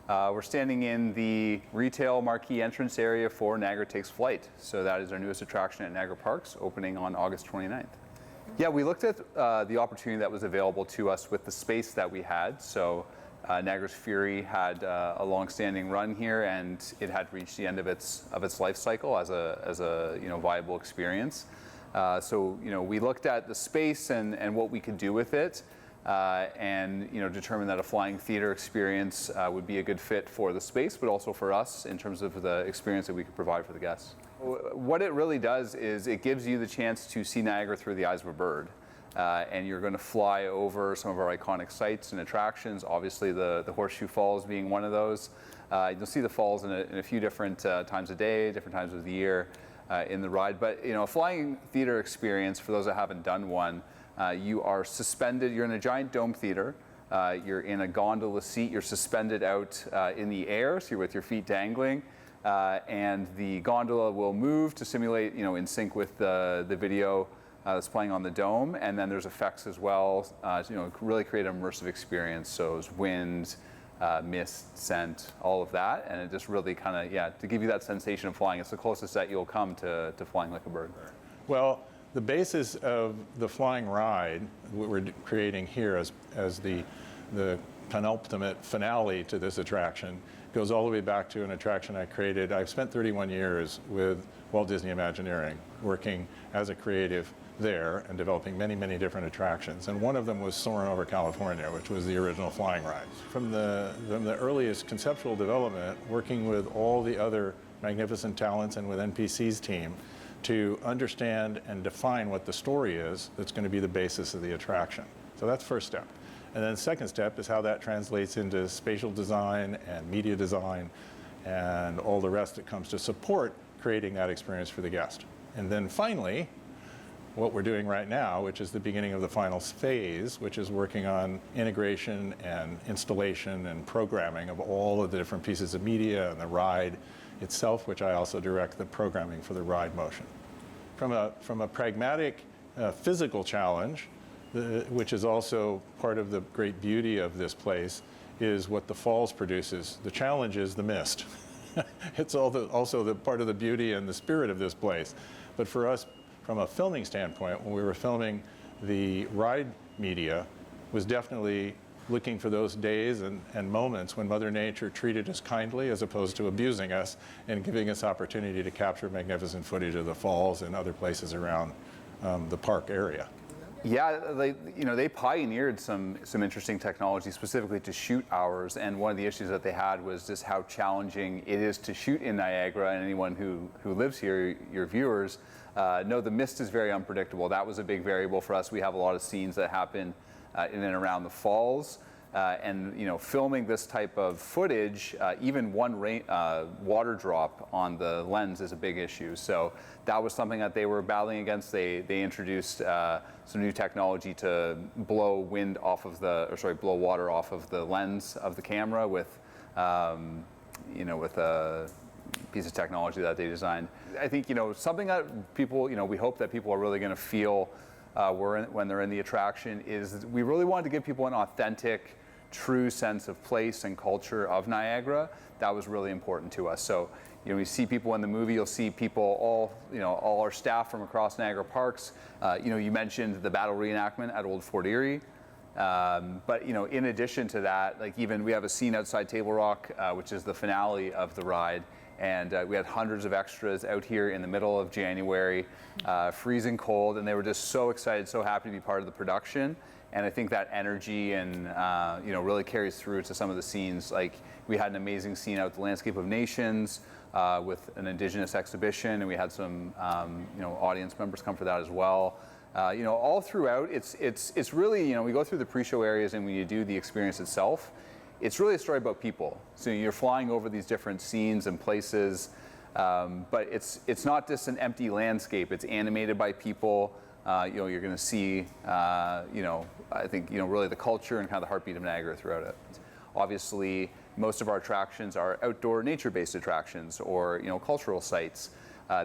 We're standing in the retail marquee entrance area for Niagara Takes Flight. So that is our newest attraction at Niagara Parks, opening on August 29th. Yeah, we looked at the opportunity that was available to us with the space that we had. So Niagara's Fury had a long-standing run here, and it had reached the end of its life cycle as a viable experience. So we looked at the space and what we could do with it. And determined that a flying theater experience would be a good fit for the space, but also for us in terms of the experience that we could provide for the guests. What it really does is it gives you the chance to see Niagara through the eyes of a bird. And you're going to fly over some of our iconic sites and attractions, obviously the Horseshoe Falls being one of those. You'll see the falls in a few different times of day, different times of the year in the ride. But a flying theater experience, for those that haven't done one, you are suspended, you're in a giant dome theater, you're in a gondola seat, you're suspended out in the air, so you're with your feet dangling, and the gondola will move to simulate, in sync with the video that's playing on the dome, and then there's effects as well, really create an immersive experience, so it's wind, mist, scent, all of that, and it just really kind of, to give you that sensation of flying. It's the closest that you'll come to flying like a bird. Well, the basis of the flying ride, what we're creating here as the penultimate finale to this attraction, goes all the way back to an attraction I created. I've spent 31 years with Walt Disney Imagineering, working as a creative there and developing many, many different attractions. And one of them was Soarin' Over California, which was the original flying ride. From the earliest conceptual development, working with all the other magnificent talents and with NPC's team, to understand and define what the story is that's going to be the basis of the attraction. So that's first step. And then second step is how that translates into spatial design and media design and all the rest that comes to support creating that experience for the guest. And then finally, what we're doing right now, which is the beginning of the final phase, which is working on integration and installation and programming of all of the different pieces of media and the ride itself, which I also direct the programming for the ride motion. From a pragmatic physical challenge, which is also part of the great beauty of this place, is what the falls produces. The challenge is the mist. It's also the part of the beauty and the spirit of this place. But for us, from a filming standpoint, when we were filming the ride media, was definitely looking for those days and moments when Mother Nature treated us kindly as opposed to abusing us and giving us opportunity to capture magnificent footage of the falls and other places around the park area. Yeah, they pioneered some interesting technology specifically to shoot hours, and one of the issues that they had was just how challenging it is to shoot in Niagara, and anyone who lives here, your viewers, know the mist is very unpredictable. That was a big variable for us. We have a lot of scenes that happen in and around the falls, and filming this type of footage, even one water drop on the lens is a big issue. So that was something that they were battling against. They introduced some new technology to blow water off of the lens of the camera with with a piece of technology that they designed. I think something that people we hope that people are really going to feel when they're in the attraction is we really wanted to give people an authentic, true sense of place and culture of Niagara. That was really important to us. So you see people in the movie, you'll see people, all our staff from across Niagara Parks. You mentioned the battle reenactment at Old Fort Erie. But in addition to that, we have a scene outside Table Rock, which is the finale of the ride. And we had hundreds of extras out here in the middle of January, freezing cold, and they were just so excited, so happy to be part of the production. And I think that energy and really carries through to some of the scenes. Like we had an amazing scene out at the Landscape of Nations with an Indigenous exhibition, and we had some audience members come for that as well. All throughout, it's really we go through the pre-show areas, and when you do the experience itself, it's really a story about people. So you're flying over these different scenes and places, but it's not just an empty landscape. It's animated by people. You're going to see, I think, really the culture and kind of the heartbeat of Niagara throughout it. Obviously, most of our attractions are outdoor nature-based attractions or, cultural sites.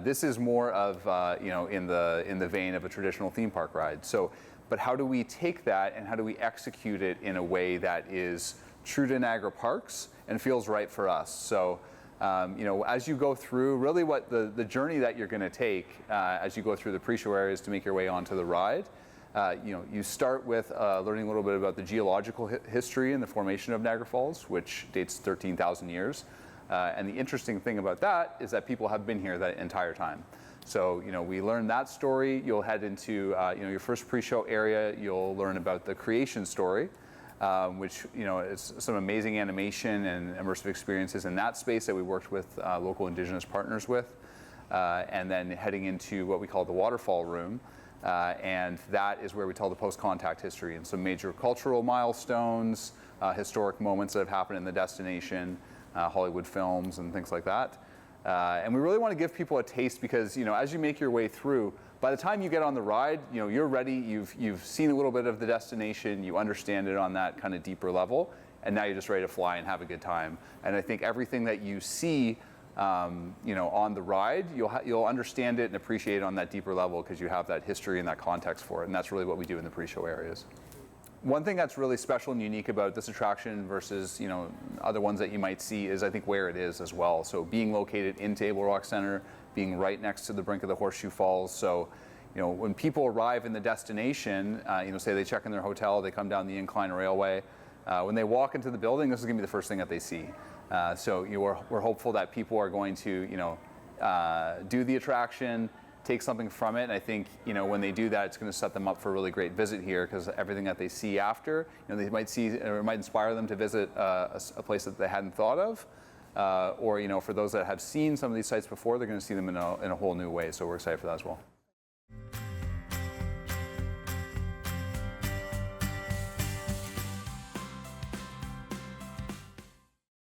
This is more of, in the vein of a traditional theme park ride. So, but how do we take that and how do we execute it in a way that is true to Niagara Parks and feels right for us. So, as you go through, really what the journey that you're going to take as you go through the pre-show areas to make your way onto the ride, you start with learning a little bit about the geological history and the formation of Niagara Falls, which dates 13,000 years. And the interesting thing about that is that people have been here that entire time. So, we learn that story. You'll head into, your first pre-show area. You'll learn about the creation story, which, is some amazing animation and immersive experiences in that space that we worked with local Indigenous partners with. And then heading into what we call the waterfall room. And that is where we tell the post-contact history and some major cultural milestones, historic moments that have happened in the destination, Hollywood films and things like that. And we really want to give people a taste because, as you make your way through, by the time you get on the ride, you're ready, you've seen a little bit of the destination, you understand it on that kind of deeper level, and now you're just ready to fly and have a good time. And I think everything that you see, on the ride, you'll understand it and appreciate it on that deeper level because you have that history and that context for it, and that's really what we do in the pre-show areas. One thing that's really special and unique about this attraction versus other ones that you might see is I think where it is as well. So being located in Table Rock Center, being right next to the brink of the Horseshoe Falls. So when people arrive in the destination, say they check in their hotel, they come down the incline railway. When they walk into the building, this is going to be the first thing that they see. So we're hopeful that people are going to do the attraction, take something from it. And I think when they do that, it's going to set them up for a really great visit here because everything that they see after, they might see, or it might inspire them to visit a place that they hadn't thought of, or for those that have seen some of these sites before, they're going to see them in a whole new way. So we're excited for that as well.